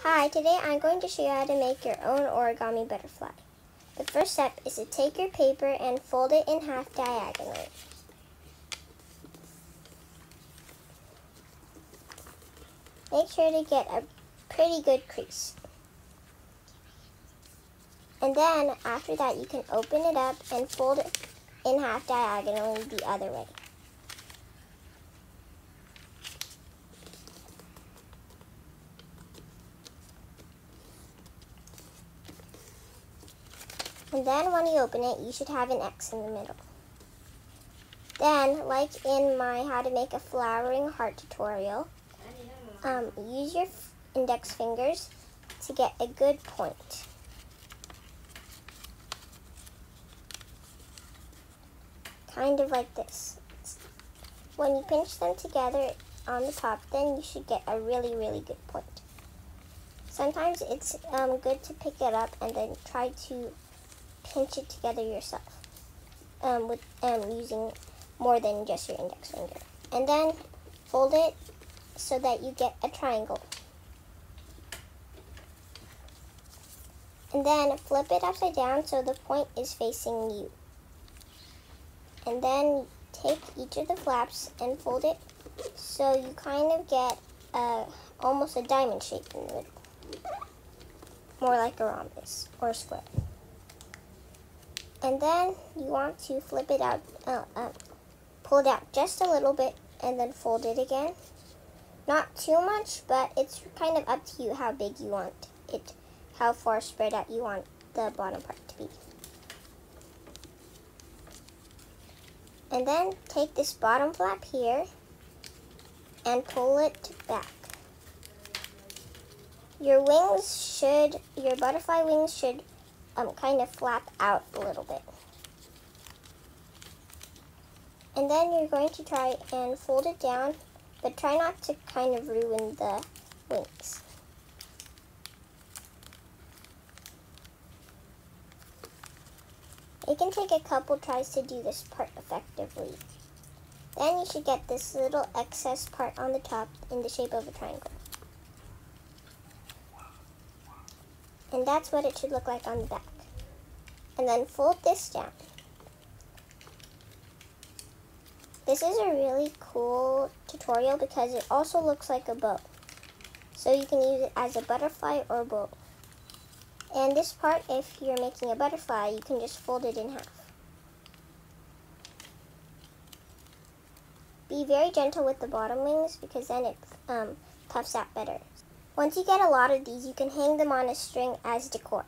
Hi, today I'm going to show you how to make your own origami butterfly. The first step is to take your paper and fold it in half diagonally. Make sure to get a pretty good crease. And then after that you can open it up and fold it in half diagonally the other way. And then when you open it, you should have an X in the middle. Then, like in my how to make a flowering heart tutorial, use your index fingers to get a good point. Kind of like this. When you pinch them together on the top, then you should get a really, really good point. Sometimes it's good to pick it up and then try to pinch it together yourself with using more than just your index finger. And then fold it so that you get a triangle. And then flip it upside down so the point is facing you. And then take each of the flaps and fold it so you kind of get almost a diamond shape in the middle. More like a rhombus or a square. And then you want to flip it out, pull it out just a little bit and then fold it again. Not too much, but it's kind of up to you how big you want it, how far spread out you want the bottom part to be. And then take this bottom flap here and pull it back. Your butterfly wings should kind of flap out a little bit. And then you're going to try and fold it down, but try not to kind of ruin the wings. It can take a couple tries to do this part effectively. Then you should get this little excess part on the top in the shape of a triangle. And that's what it should look like on the back. And then fold this down. This is a really cool tutorial because it also looks like a bow. So you can use it as a butterfly or a bow. And this part, if you're making a butterfly, you can just fold it in half. Be very gentle with the bottom wings because then it puffs out better. Once you get a lot of these, you can hang them on a string as decor.